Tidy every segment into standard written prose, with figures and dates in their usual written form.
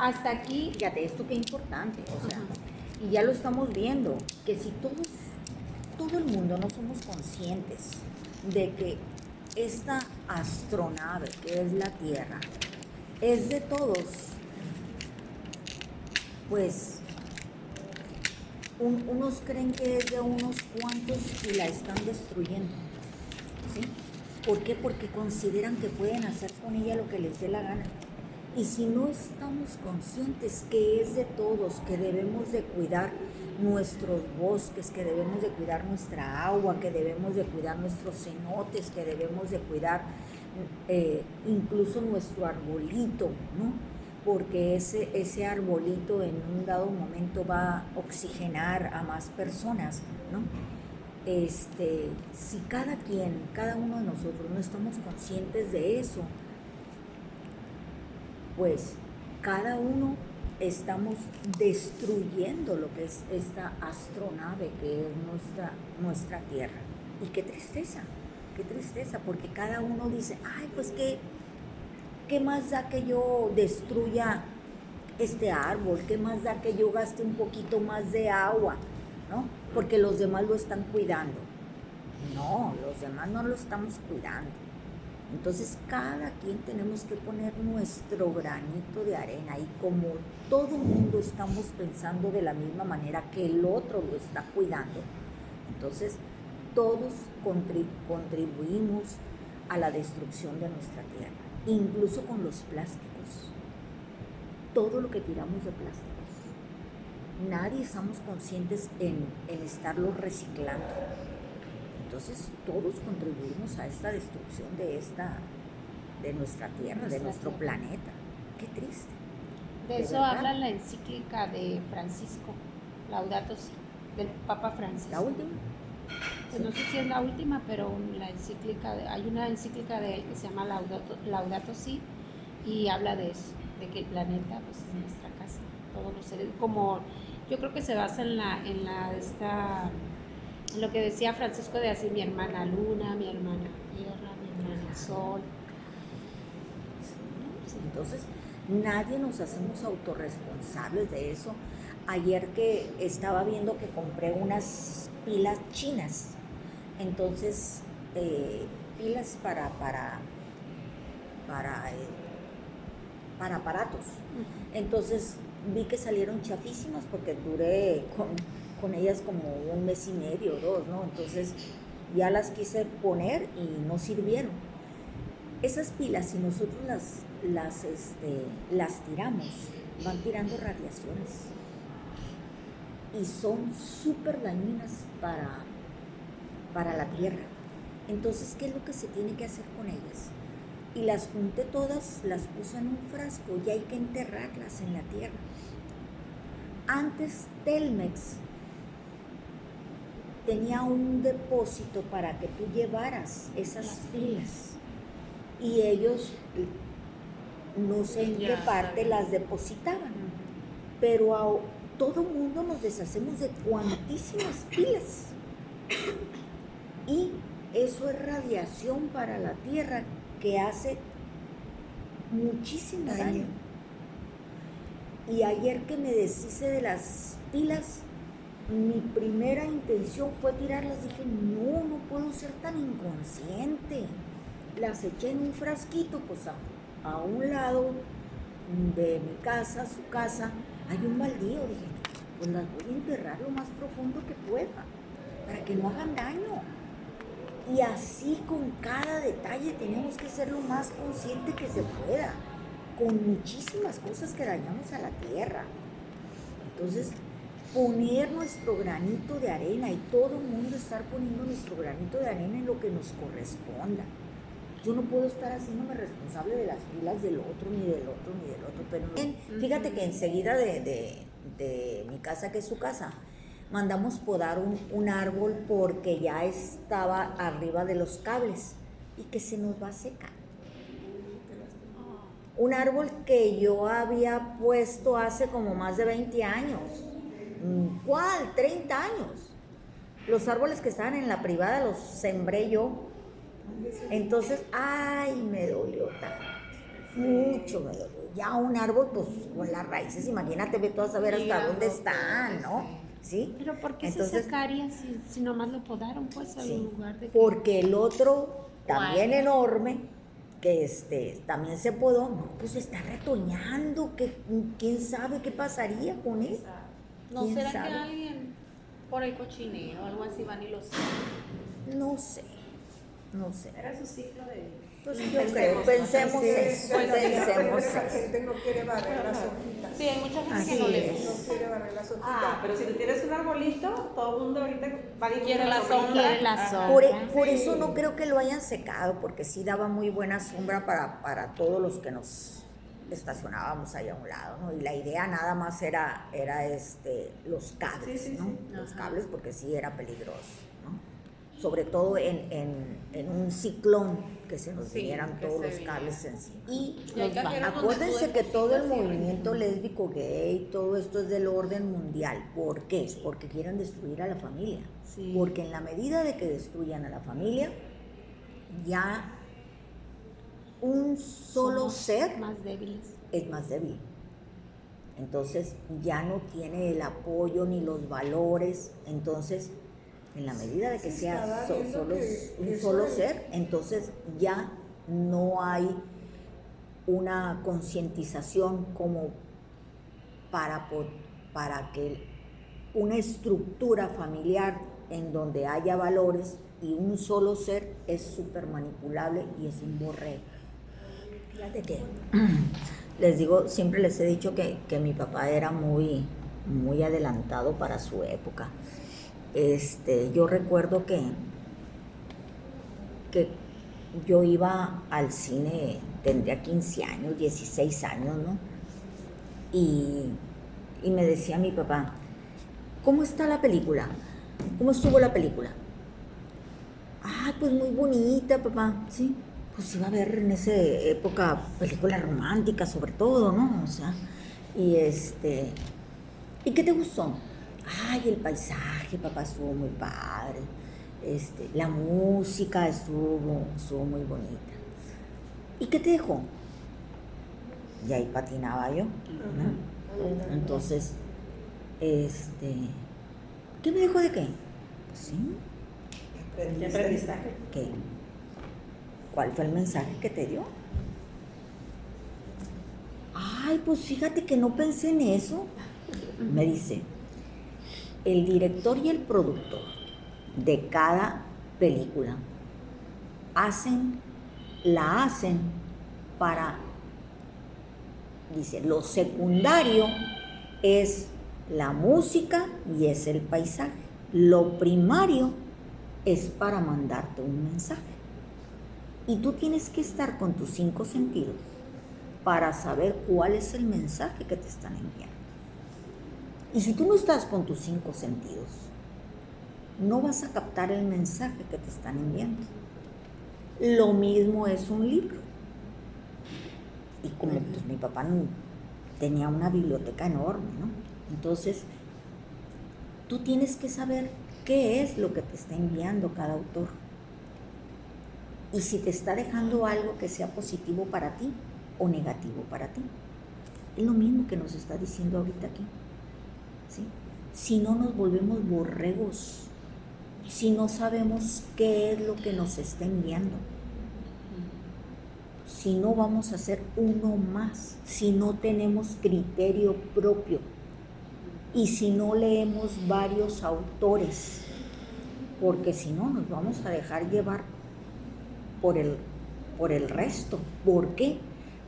Hasta aquí. Fíjate, esto qué importante, o sea, y ya lo estamos viendo, que si todo el mundo no somos conscientes de que esta astronave que es la Tierra es de todos, pues unos creen que es de unos cuantos y la están destruyendo, ¿sí? ¿Por qué? Porque consideran que pueden hacer con ella lo que les dé la gana. Y si no estamos conscientes que es de todos, que debemos de cuidar nuestros bosques, que debemos de cuidar nuestra agua, que debemos de cuidar nuestros cenotes, que debemos de cuidar incluso nuestro arbolito, ¿no? Porque ese arbolito en un dado momento va a oxigenar a más personas, ¿no? Si cada uno de nosotros no estamos conscientes de eso, pues cada uno estamos destruyendo lo que es esta astronave que es nuestra Tierra. Y qué tristeza, porque cada uno dice, ay, pues ¿qué más da que yo destruya este árbol? ¿Qué más da que yo gaste un poquito más de agua? ¿No? Porque los demás lo están cuidando. No, los demás no lo estamos cuidando. Entonces cada quien tenemos que poner nuestro granito de arena, y como todo mundo estamos pensando de la misma manera que el otro lo está cuidando, entonces todos contribuimos a la destrucción de nuestra tierra, incluso con los plásticos, todo lo que tiramos de plásticos. Nadie estamos conscientes en estarlos reciclando. Entonces todos contribuimos a esta destrucción de nuestra tierra, de nuestro planeta. Qué triste. De eso habla la encíclica de Francisco, Laudato Si, del Papa Francisco. ¿La última? Pues sí. No sé si es la última, pero hay una encíclica de él que se llama Laudato Si, y habla de eso, de que el planeta pues es nuestra casa, todos los seres, como yo creo que se basa en lo que decía Francisco de Asís, mi hermana luna, mi hermana tierra, mi hermana sol. Entonces, nadie nos hacemos autorresponsables de eso. Ayer que estaba viendo que compré unas pilas chinas, entonces, pilas para aparatos. Entonces, vi que salieron chafísimas porque duré con ellas como 1 mes y medio, 2, ¿no? Entonces ya las quise poner y no sirvieron. Esas pilas, si nosotros las tiramos, van tirando radiaciones y son súper dañinas para la tierra. Entonces, ¿qué es lo que se tiene que hacer con ellas? Y las junté todas, las puse en un frasco y hay que enterrarlas en la tierra. Antes Telmex tenía un depósito para que tú llevaras esas pilas y ellos no sé en qué parte las depositaban, pero a todo mundo nos deshacemos de cuantísimas pilas y eso es radiación para la tierra que hace muchísimo daño. Y ayer que me deshice de las pilas, mi primera intención fue tirarlas. Dije, no puedo ser tan inconsciente. Las eché en un frasquito, pues a un lado de mi casa, su casa, hay un baldío. Dije, pues las voy a enterrar lo más profundo que pueda, para que no hagan daño. Y así con cada detalle tenemos que ser lo más consciente que se pueda, con muchísimas cosas que dañamos a la tierra. Entonces, poner nuestro granito de arena, y todo el mundo estar poniendo nuestro granito de arena en lo que nos corresponda. Yo no puedo estar haciéndome responsable de las pilas del otro, ni del otro, ni del otro. Pero fíjate que enseguida de mi casa, que es su casa, mandamos podar un árbol porque ya estaba arriba de los cables y que se nos va a secar. Un árbol que yo había puesto hace como más de 20 años. ¿Cuál? 30 años. Los árboles que estaban en la privada los sembré yo. Entonces, ay, me dolió tanto. Mucho me dolió. Ya un árbol, pues con las raíces, imagínate, ve tú a saber hasta dónde están, ¿no? ¿Sí? Pero ¿por qué Entonces, se sacaría si nomás lo podaron, pues, al sí, lugar de que... porque el otro, también enorme, que también se podó, no, pues está retoñando, que quién sabe qué pasaría con él. ¿No será que alguien por el cochinero o algo así van y lo sacan? No sé. Era su ciclo de vida. Pues yo creo, pensemos eso, pensemos La eso. gente no quiere barrer las hojitas. Sí, hay mucha gente Así que no le es. No quiere barrer las hojitas. Ah, pero si tú tienes un arbolito, todo el mundo ahorita va y quiere la sombrita. sombra. Quiere la Ajá. sombra. Por eso no creo que lo hayan secado, porque sí daba muy buena sombra para todos los que nos estacionábamos ahí a un lado, ¿no? Y la idea nada más era los cables, Sí, sí, ¿no? sí. Los cables, porque sí era peligroso, ¿no? Sobre todo en un ciclón, que se nos Sí, vinieran que todos se los viniera. cables encima. Y Y hay cajeros donde acuérdense tú que todo el depositas y movimiento lésbico, gay, todo esto es del orden mundial. ¿Por qué? Porque quieren destruir a la familia. Sí. Porque en la medida de que destruyan a la familia, ya un solo Somos ser más débiles. es más débil. Entonces ya no tiene el apoyo ni los valores. Entonces, en la medida de que Sí, sea estaba viendo solo que un eso solo es- ser, entonces ya no hay una concientización como para que una estructura familiar en donde haya valores y un solo ser es súper manipulable y es un borrego. Fíjate que les digo, siempre les he dicho que mi papá era muy, muy adelantado para su época. Yo recuerdo que yo iba al cine, tendría 15 años, 16 años, ¿no? Y me decía mi papá, ¿cómo está la película? ¿Cómo estuvo la película? Ah, pues muy bonita, papá, sí. Pues iba a ver en esa época películas románticas sobre todo, ¿no? O sea, ¿y qué te gustó? Ay, el paisaje, papá, estuvo muy padre. La música estuvo muy bonita. ¿Y qué te dejó? Y ahí patinaba yo, ¿no? Entonces, ¿qué me dejó de qué? Pues sí, ¿Qué aprendizaje? ¿qué? ¿Cuál fue el mensaje que te dio? Ay, pues fíjate que no pensé en eso. Me dice, el director y el productor de cada película la hacen para, dice, lo secundario es la música y es el paisaje. Lo primario es para mandarte un mensaje. Y tú tienes que estar con tus 5 sentidos para saber cuál es el mensaje que te están enviando. Y si tú no estás con tus 5 sentidos, no vas a captar el mensaje que te están enviando. Lo mismo es un libro. Y como pues, mi papá tenía una biblioteca enorme, ¿no? Entonces, tú tienes que saber qué es lo que te está enviando cada autor. Y si te está dejando algo que sea positivo para ti o negativo para ti. Es lo mismo que nos está diciendo ahorita aquí. ¿Sí? Si no nos volvemos borregos, si no sabemos qué es lo que nos está enviando, si no vamos a ser uno más, si no tenemos criterio propio y si no leemos varios autores, porque si no nos vamos a dejar llevar por el resto. ¿Por qué?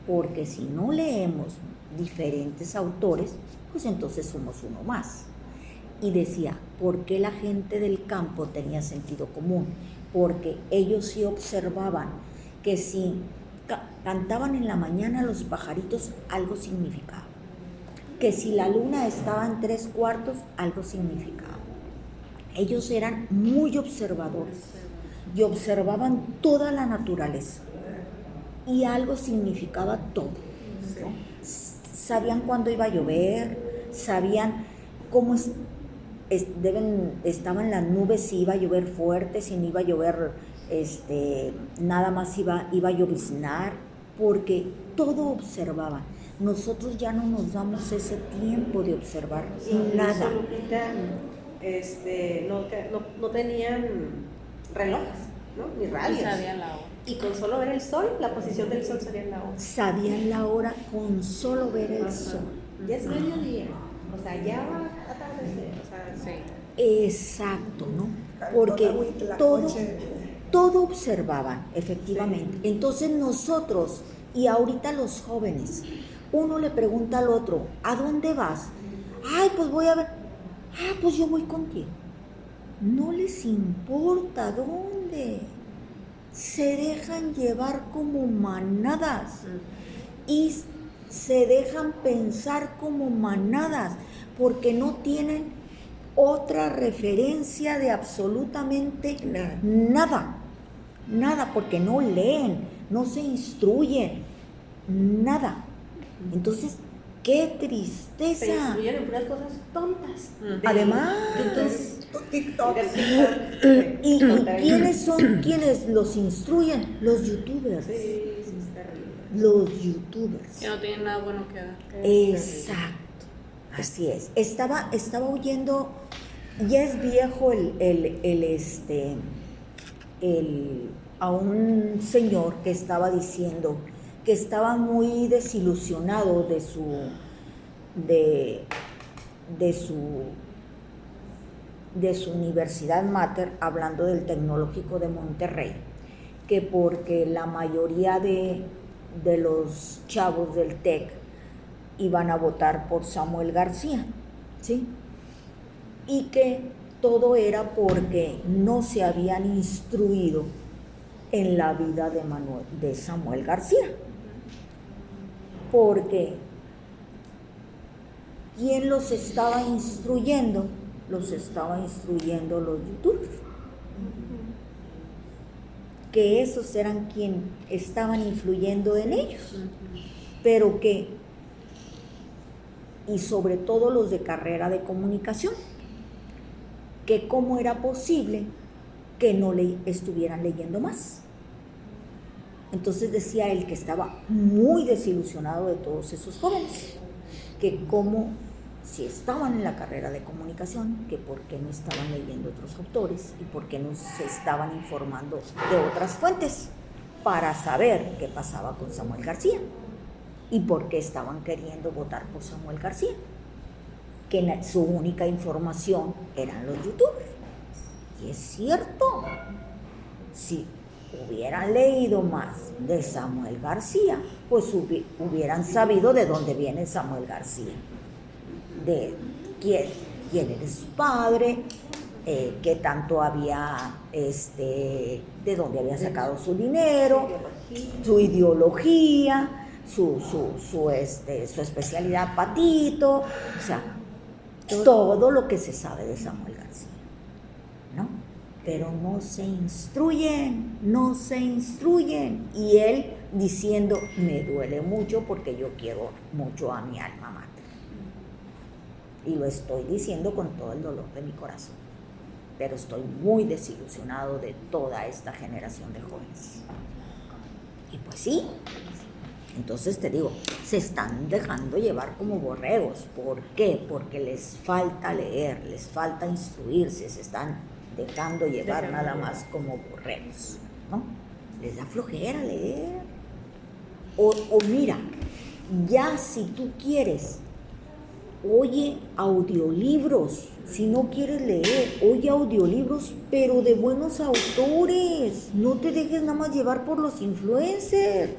Porque si no leemos diferentes autores, pues entonces somos uno más. Y decía, ¿por qué la gente del campo tenía sentido común? Porque ellos sí observaban que si cantaban en la mañana los pajaritos, algo significaba. Que si la luna estaba en 3/4, algo significaba. Ellos eran muy observadores y observaban toda la naturaleza y algo significaba todo, ¿no? Sabían cuándo iba a llover, sabían cómo estaban las nubes, si iba a llover fuerte, si no iba a llover, nada más iba a lloviznar, porque todo observaban. nosotros ya no nos damos ese tiempo de observar Incluso, nada. Lupita, no tenían relojes, ¿no? Ni Y radios. sabían la hora. Y con solo ver el sol, la posición del sol sabían la hora. Sabían la hora con solo ver el Ajá. sol. Ya es mediodía, o sea, ya va a atardecer, o sea, Sí. Exacto, ¿no? Porque todo, Tlacoche. todo observaban, efectivamente. Entonces nosotros, y ahorita los jóvenes, uno le pregunta al otro, ¿a dónde vas? Ay, pues voy a ver. Ah, pues yo voy contigo. No les importa dónde. Se dejan llevar como manadas y se dejan pensar como manadas porque no tienen otra referencia de absolutamente nada, porque no leen, no se instruyen, nada. Entonces, qué se tristeza. instruyen en puras cosas tontas. Además, TikTok. ¿y quiénes los instruyen? Los youtubers. Sí, sí, es terrible. Los youtubers. Que no tienen nada bueno que dar. Exacto, así es. Estaba oyendo, ya es viejo a un señor que estaba diciendo que estaba muy desilusionado de su universidad mater, hablando del Tecnológico de Monterrey, que porque la mayoría de los chavos del TEC iban a votar por Samuel García, ¿sí? Y que todo era porque no se habían instruido en la vida de Samuel García. Porque ¿quién los estaba instruyendo? Los estaba instruyendo los youtubers. Que esos eran quienes estaban influyendo en ellos. Pero que, y sobre todo los de carrera de comunicación, que cómo era posible que no estuvieran leyendo más. Entonces decía él que estaba muy desilusionado de todos esos jóvenes, que cómo, si estaban en la carrera de comunicación, que por qué no estaban leyendo otros autores y por qué no se estaban informando de otras fuentes para saber qué pasaba con Samuel García y por qué estaban queriendo votar por Samuel García, que su única información eran los youtubers. Y es cierto, si hubieran leído más de Samuel García, pues hubieran sabido de dónde viene Samuel García, de quién era su padre, qué tanto había, de dónde había sacado su dinero, su ideología, su especialidad patito, o sea, todo lo que se sabe de Samuel García, ¿no? Pero no se instruyen, y él diciendo, me duele mucho porque yo quiero mucho a mi alma mater. Y lo estoy diciendo con todo el dolor de mi corazón, pero estoy muy desilusionado de toda esta generación de jóvenes. Y pues sí, entonces te digo, se están dejando llevar como borregos. ¿Por qué? Porque les falta leer, les falta instruirse, se están dejando llevar nada más como borregos, ¿no? Les da flojera leer. O mira, ya si tú quieres, oye audiolibros. Si no quieres leer, oye audiolibros, pero de buenos autores. No te dejes nada más llevar por los influencers.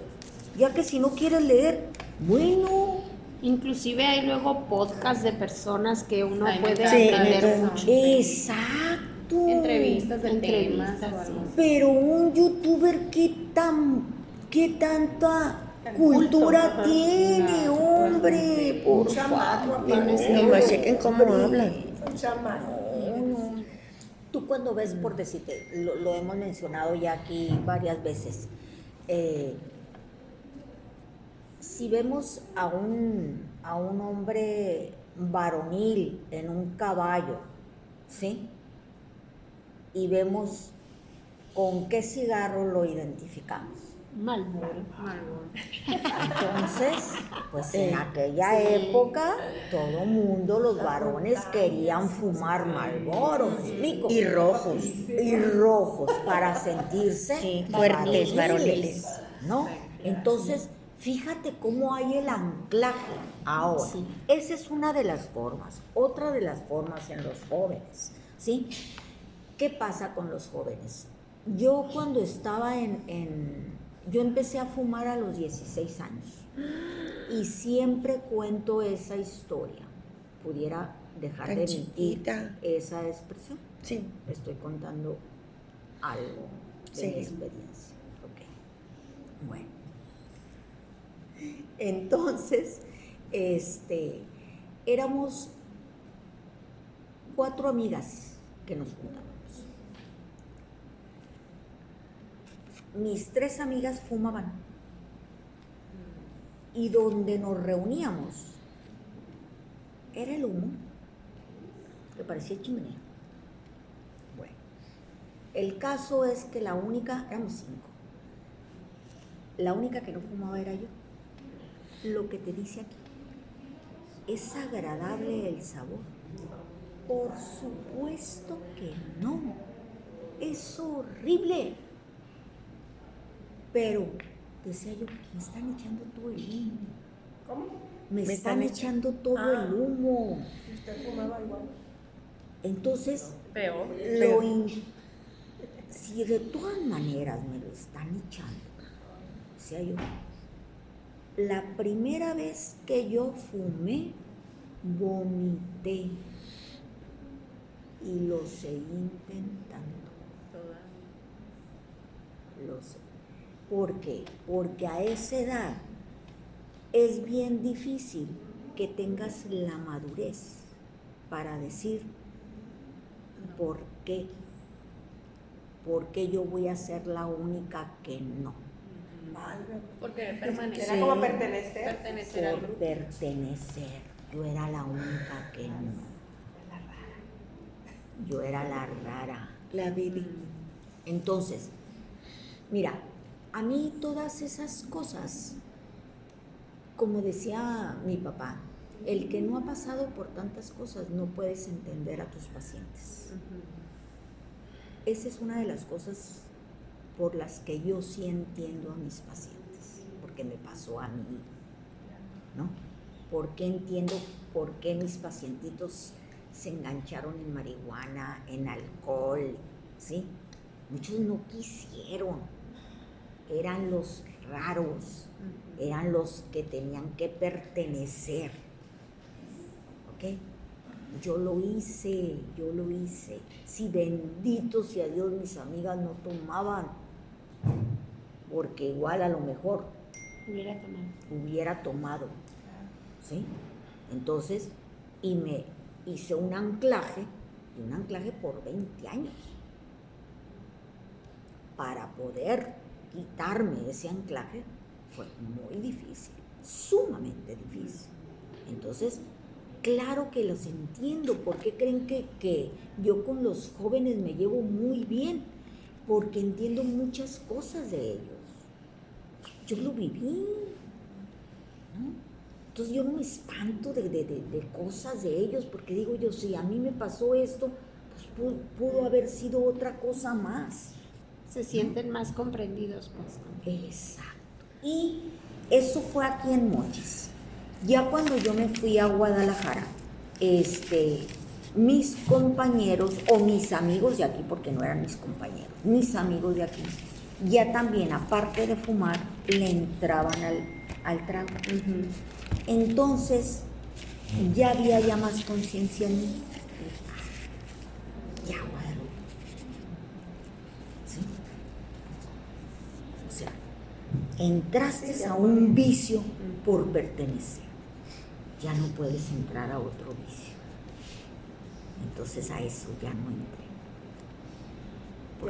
Ya que si no quieres leer, bueno. Inclusive hay luego podcasts de personas que uno Ay, me puede encanta aprender eso. mucho. Exacto. Entrevistas de Entrevistas, temas o algo sí. así. Pero un youtuber, ¿qué tanta cultura Ajá. tiene, No, hombre? Por Un chamaco, favor. aparte. No, chequen cómo hablan. Un chamaco. No. Tú cuando ves, por decirte, lo hemos mencionado ya aquí varias veces, si vemos a un hombre varonil en un caballo, ¿sí? Y vemos con qué cigarro lo identificamos. Marlboro. Entonces, pues en aquella época, todo mundo, los varones querían fumar Marlboro, ¿me explico? Y rojos. Y rojos, para sentirse Sí, fuertes, varoniles. ¿no? Entonces, fíjate cómo hay el anclaje ahora. Sí. Esa es una de las formas. Otra de las formas en los jóvenes, ¿sí? ¿Qué pasa con los jóvenes? Yo cuando estaba yo empecé a fumar a los 16 años y siempre cuento esa historia. Pudiera dejar Tan de emitir chiquita. esa expresión. Sí. Estoy contando algo de Sí. mi experiencia. Ok. Bueno. Entonces, éramos 4 amigas que nos juntábamos. Mis 3 amigas fumaban. Y donde nos reuníamos era el humo que parecía chimenea. Bueno, el caso es que éramos 5. La única que no fumaba era yo. Lo que te dice aquí, ¿es agradable el sabor? Por supuesto que no. Es horrible. Pero, decía yo, me están echando todo el humo. ¿Cómo? Me están echando todo el humo. ¿Usted fumaba igual? Entonces, Peor. si de todas maneras me lo están echando, decía yo, la primera vez que yo fumé, vomité y lo seguí intentando. Lo sé. ¿Por qué? Porque a esa edad es bien difícil que tengas la madurez para decir por qué. ¿Por qué yo voy a ser la única que no? Porque permanecer. Era como pertenecer. Pertenecer al Por grupo. pertenecer. Yo era la única que no. Yo era la rara. La Bibi. Entonces, mira, a mí todas esas cosas, como decía mi papá, el que no ha pasado por tantas cosas no puedes entender a tus pacientes. Esa es una de las cosas por las que yo sí entiendo a mis pacientes, porque me pasó a mí, ¿no? Porque entiendo por qué mis pacientitos se engancharon en marihuana, en alcohol, ¿sí? Muchos no quisieron, eran los raros, eran los que tenían que pertenecer, ¿ok? Yo lo hice. Sí, bendito sea Dios, mis amigas no tomaban, porque igual a lo mejor hubiera tomado, ¿sí? Entonces, y me hice un anclaje por 20 años, para poder quitarme ese anclaje fue muy difícil, sumamente difícil. Entonces, claro que los entiendo. ¿Por qué creen que yo con los jóvenes me llevo muy bien? Porque entiendo muchas cosas de ellos. Yo lo viví, ¿no? Entonces yo no me espanto de cosas de ellos, porque digo yo, si a mí me pasó esto, pues pudo haber sido otra cosa más. Se sienten más comprendidos, pues. Exacto. Y eso fue aquí en Mochis. Ya cuando yo me fui a Guadalajara, mis compañeros o mis amigos de aquí, porque no eran mis compañeros, mis amigos de aquí, ya también, aparte de fumar, le entraban al trago. Entonces, ya había más conciencia en mí. Ya, Guadalupe. ¿Sí? O sea, entraste a un vicio por pertenecer. Ya no puedes entrar a otro vicio. Entonces a eso ya no entré.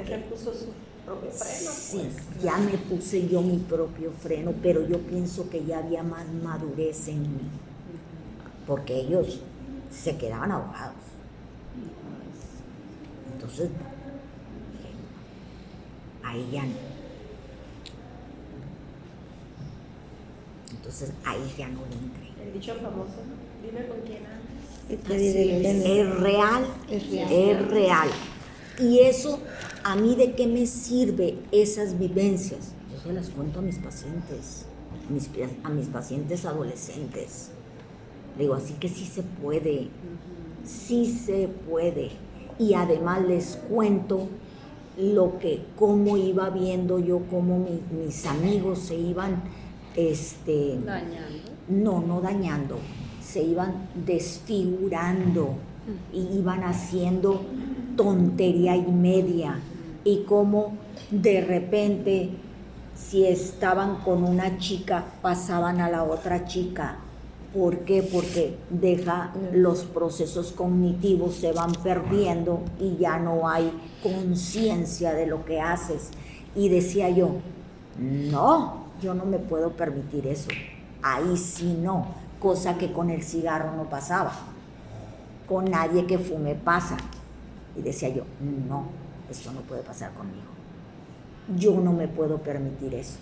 Ya se puso su propio freno. Sí, ya me puse yo mi propio freno, pero yo pienso que ya había más madurez en mí, porque ellos se quedaban ahogados. Entonces, dije, ahí ya no. Entonces ahí ya no le entré. El dicho famoso, ¿no? Dime con quién andas. Y te diré, Es real, es real. Y eso, ¿a mí de qué me sirve esas vivencias? Yo se las cuento a mis pacientes, a mis pacientes adolescentes. Le digo, así que sí se puede, sí se puede. Y además les cuento cómo iba viendo yo, cómo mis amigos se iban, Dañando. no dañando, se iban desfigurando y iban haciendo tontería y media, y cómo de repente, si estaban con una chica, pasaban a la otra chica. ¿Por qué? Porque los procesos cognitivos se van perdiendo y ya no hay conciencia de lo que haces. Y decía yo, no, yo no me puedo permitir eso. Ahí sí no, cosa que con el cigarro no pasaba. Con nadie que fume pasa. Y decía yo, no, esto no puede pasar conmigo. Yo no me puedo permitir eso.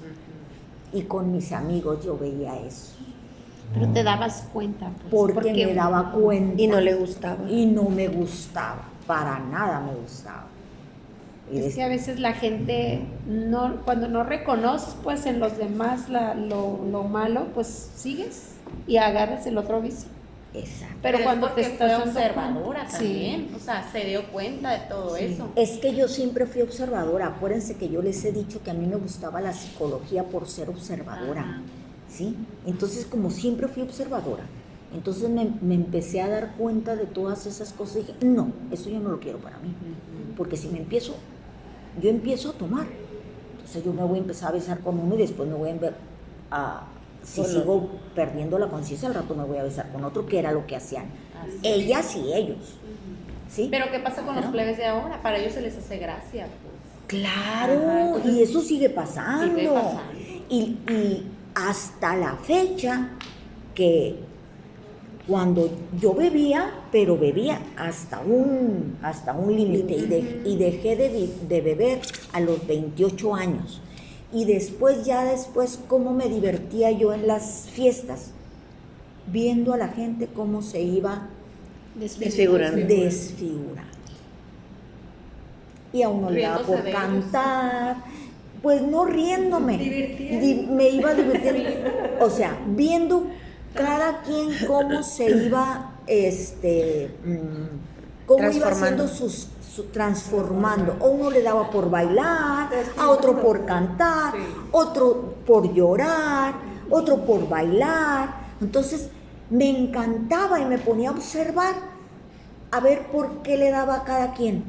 Y con mis amigos yo veía eso. Pero te dabas cuenta. Pues, Porque me daba cuenta. y no le gustaba. Y no me gustaba, para nada me gustaba. Y Es que a veces la gente, cuando no reconoces pues en los demás lo malo, pues sigues y agarras el otro vicio. Exacto. Pero es cuando porque te estás fue dando observadora cuenta, también, o sea, se dio cuenta de todo eso. Es que yo siempre fui observadora. Acuérdense que yo les he dicho que a mí me gustaba la psicología por ser observadora. Ajá. ¿Sí? Entonces, como siempre fui observadora, entonces me empecé a dar cuenta de todas esas cosas y dije, no, eso yo no lo quiero para mí. Porque si yo empiezo a tomar, entonces yo me voy a empezar a besar con uno y después me voy a si sigo perdiendo la conciencia, al rato me voy a besar con otro, que era lo que hacían ellas y ellos. ¿Sí? Pero ¿qué pasa con los plebes de ahora? Para ellos se les hace gracia, pues. Claro, Ajá, entonces, y eso sigue pasando. sigue pasando. Y hasta la fecha que cuando yo bebía, pero bebía hasta un límite y dejé de beber a los 28 años. Y después, cómo me divertía yo en las fiestas, viendo a la gente cómo se iba Desfigurando. desfigurando. Y a uno le daba Riéndose por de ellos. cantar, pues no riéndome, me iba divirtiendo, o sea, viendo cada quien cómo se iba, cómo iba haciendo transformando. A uno le daba por bailar, a otro por cantar, otro por llorar, otro por bailar. Entonces me encantaba y me ponía a observar a ver por qué le daba a cada quien.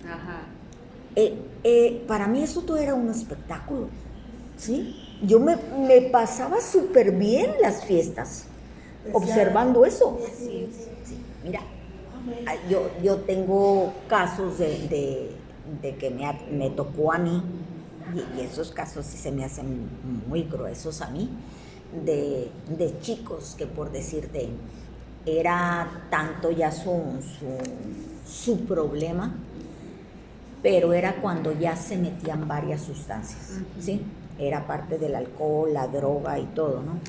Ajá. Para mí eso todo era un espectáculo, ¿sí? Yo me pasaba súper bien las fiestas, observando eso. Sí, mira, yo tengo casos de que me tocó a mí, y esos casos sí se me hacen muy gruesos a mí, de chicos que, por decirte, era tanto ya su problema, pero era cuando ya se metían varias sustancias, ¿sí? Era parte del alcohol, la droga y todo, ¿no?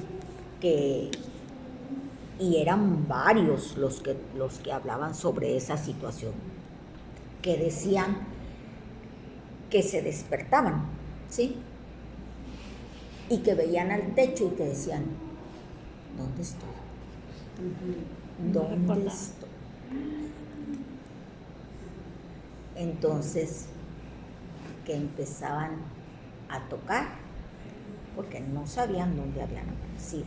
Y eran varios los que hablaban sobre esa situación, que decían que se despertaban, ¿sí? Y que veían al techo y que decían, ¿dónde estoy? ¿Dónde estoy? Entonces, que empezaban a tocar, porque no sabían dónde habían aparecido,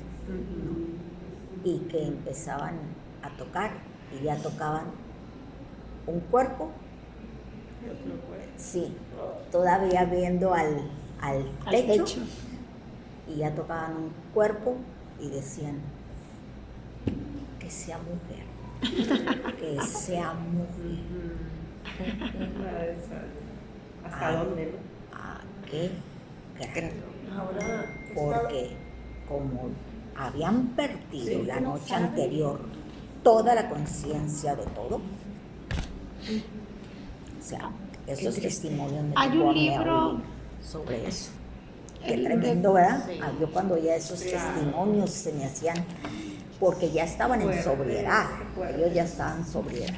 y que empezaban a tocar, y ya tocaban un cuerpo, sí, todavía viendo al techo, y ya tocaban un cuerpo, y decían, que sea mujer, que sea mujer. ¿Hasta dónde, no? ¿A qué grado? Ahora, Porque como habían perdido la noche anterior toda la conciencia de todo, o sea, esos testimonios me Hay un tocó a mí libro oír sobre eso. Qué El tremendo, ¿verdad? Sí. Yo cuando oía esos testimonios se me hacían, porque ya estaban en sobriedad, ellos ya estaban en sobriedad,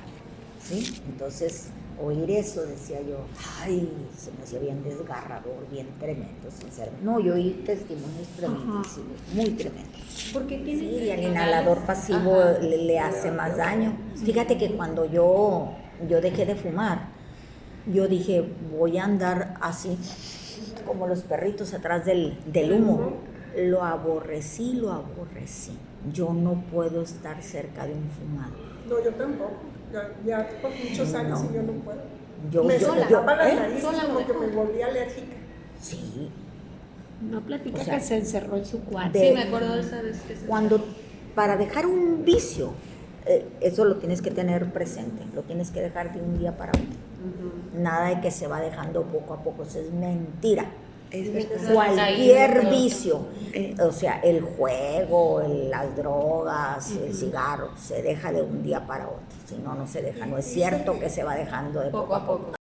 ¿sí? Entonces, oír eso, decía yo, ay, se me hacía bien desgarrador, bien tremendo, sinceramente. No, yo oí testimonios tremendísimos, muy tremendos. Porque tiene Sí, y el inhalador pasivo le hace más daño. Fíjate que cuando yo dejé de fumar, yo dije, voy a andar así, como los perritos atrás del humo. Lo aborrecí. Yo no puedo estar cerca de un fumador. No, yo tampoco. Ya por muchos años No. y yo no puedo. Yo, Me yo- soltaba las ¿eh? narices Sola lo como que dejó. me volví alérgica. Sí, No platica O sea, que se encerró en su cuarto. de- Sí, me acuerdo de esa vez que se para dejar un vicio, eso lo tienes que tener presente, lo tienes que dejar de un día para otro. Nada de que se va dejando poco a poco, eso es mentira. Es verdad. Cualquier vicio, o sea, el juego, las drogas, el cigarro, se deja de un día para otro, si no, no se deja. No es cierto que se va dejando de poco a poco.